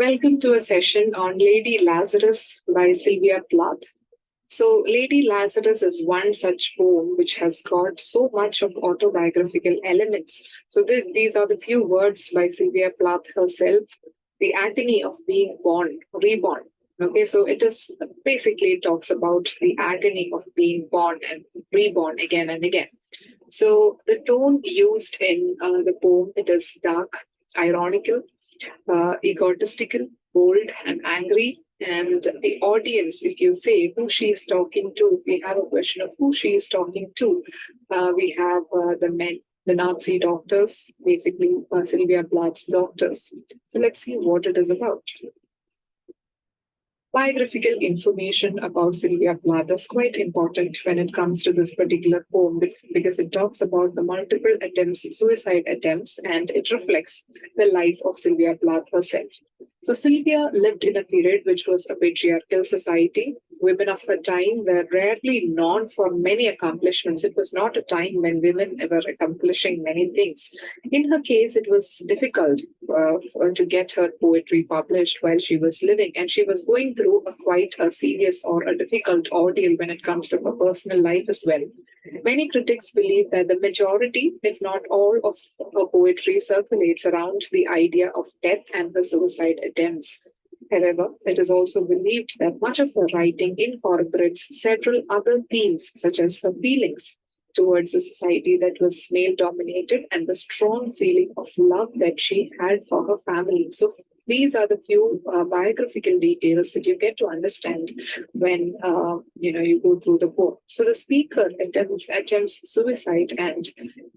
Welcome to a session on Lady Lazarus by Sylvia Plath. So, Lady Lazarus is one such poem which has got so much of autobiographical elements. So, these are the few words by Sylvia Plath herself: the agony of being born, reborn. Okay, so it is basically it talks about the agony of being born and reborn again and again. So, the tone used in the poem, it is dark, ironical, egotistical, bold, and angry. And the audience, if you say who she is talking to, if we have a question of who she is talking to, we have the men, the Nazi doctors, basically Sylvia Plath's doctors. So let's see what it is about. Biographical information about Sylvia Plath is quite important when it comes to this particular poem because it talks about the multiple attempts, suicide attempts, and it reflects the life of Sylvia Plath herself. So, Sylvia lived in a period which was a patriarchal society. Women of her time were rarely known for many accomplishments. It was not a time when women were accomplishing many things. In her case, it was difficult to get her poetry published while she was living, and she was going through a quite a serious or a difficult ordeal when it comes to her personal life as well. Many critics believe that the majority, if not all, of her poetry circulates around the idea of death and her suicide attempts. However, it is also believed that much of her writing incorporates several other themes, such as her feelings towards a society that was male dominated and the strong feeling of love that she had for her family. So, these are the few biographical details that you get to understand when you go through the book. So the speaker attempts suicide and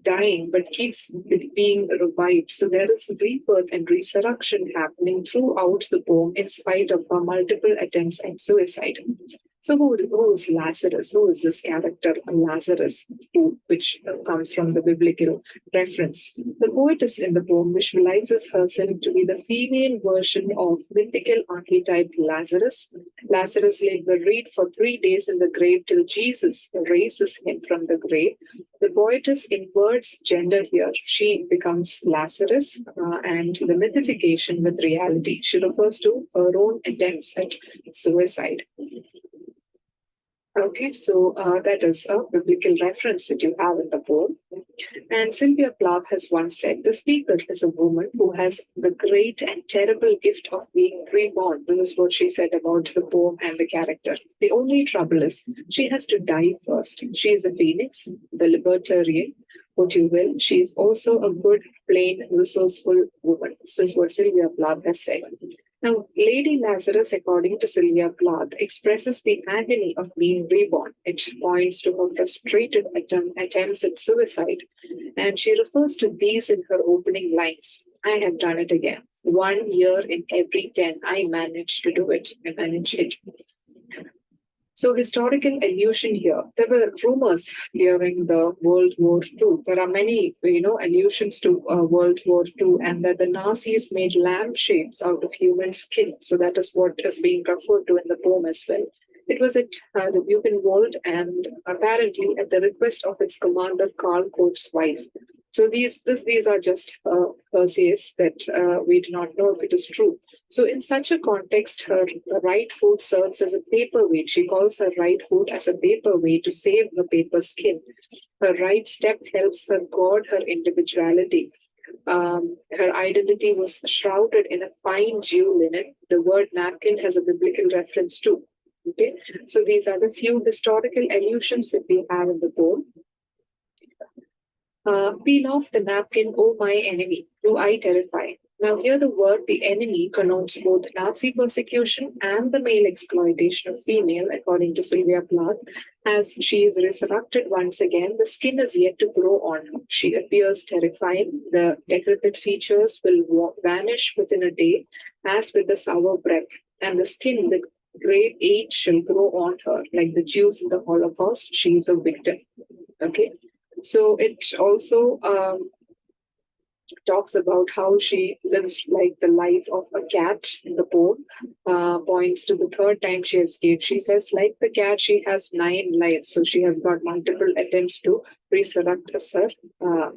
dying, but keeps being revived. So there is rebirth and resurrection happening throughout the poem, in spite of her multiple attempts at suicide. So who is Lazarus? Who is this character Lazarus, which comes from the biblical reference? The poetess in the poem visualizes herself to be the female version of mythical archetype Lazarus. Lazarus lay buried for 3 days in the grave till Jesus raises him from the grave. The poetess inverts gender here. She becomes Lazarus, and the mythification with reality. She refers to her own attempts at suicide. Okay, so that is a biblical reference that you have in the poem. And Sylvia Plath has once said, the speaker is a woman who has the great and terrible gift of being reborn. This is what she said about the poem and the character. The only trouble is she has to die first. She is a phoenix, the libertarian, what you will. She is also a good, plain, resourceful woman. This is what Sylvia Plath has said. Now, Lady Lazarus, according to Sylvia Plath, expresses the agony of being reborn. It points to her frustrated attempts at suicide, and she refers to these in her opening lines. I have done it again. 1 year in every 10, I managed to do it. I managed it. So, historical allusion here. There were rumors during the World War II. There are many, allusions to World War II, and that the Nazis made lamp shapes out of human skin. So that is what is being referred to in the poem as well. It was at the Buchenwald, and apparently at the request of its commander, Karl Koch's wife. So these are just hearsays that we do not know if it is true. So in such a context, her right foot serves as a paperweight. She calls her right foot as a paperweight to save her paper skin. Her right step helps her guard her individuality. Her identity was shrouded in a fine Jew linen. The word napkin has a biblical reference too. Okay, so these are the few historical allusions that we have in the poem. Peel off the napkin, oh my enemy, do I terrify. Now, here the word the enemy connotes both Nazi persecution and the male exploitation of female, according to Sylvia Plath. As she is resurrected once again, the skin is yet to grow on her. She appears terrifying. The decrepit features will vanish within a day, as with the sour breath, and the skin, the grave age, shall grow on her. Like the Jews in the Holocaust, she is a victim. Okay. So it also talks about how she lives like the life of a cat in the poem, points to the third time she escaped. She says, like the cat, she has 9 lives. So she has got multiple attempts to resurrect as her,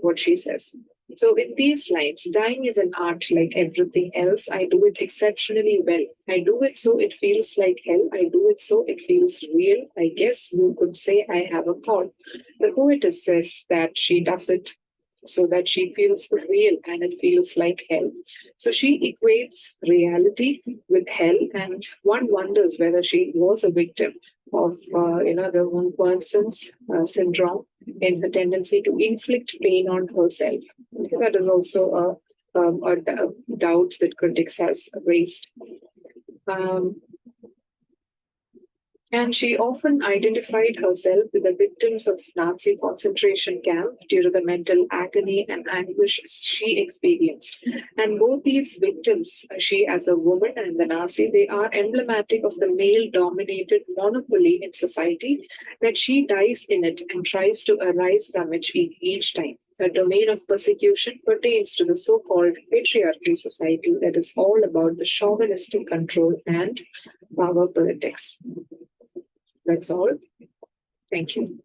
what she says. So, with these lines, dying is an art like everything else. I do it exceptionally well. I do it so it feels like hell. I do it so it feels real. I guess you could say I have a call. The poetess says that she does it so that she feels real and it feels like hell. So she equates reality with hell, and one wonders whether she was a victim of the one person's syndrome in her tendency to inflict pain on herself. Okay, that is also a doubt that critics has raised. Um, and she often identified herself with the victims of Nazi concentration camp due to the mental agony and anguish she experienced. And both these victims, she as a woman and the Nazi, they are emblematic of the male dominated monopoly in society, that she dies in it and tries to arise from it each time. The domain of persecution pertains to the so called patriarchal society that is all about the chauvinistic control and power politics. That's all. Thank you.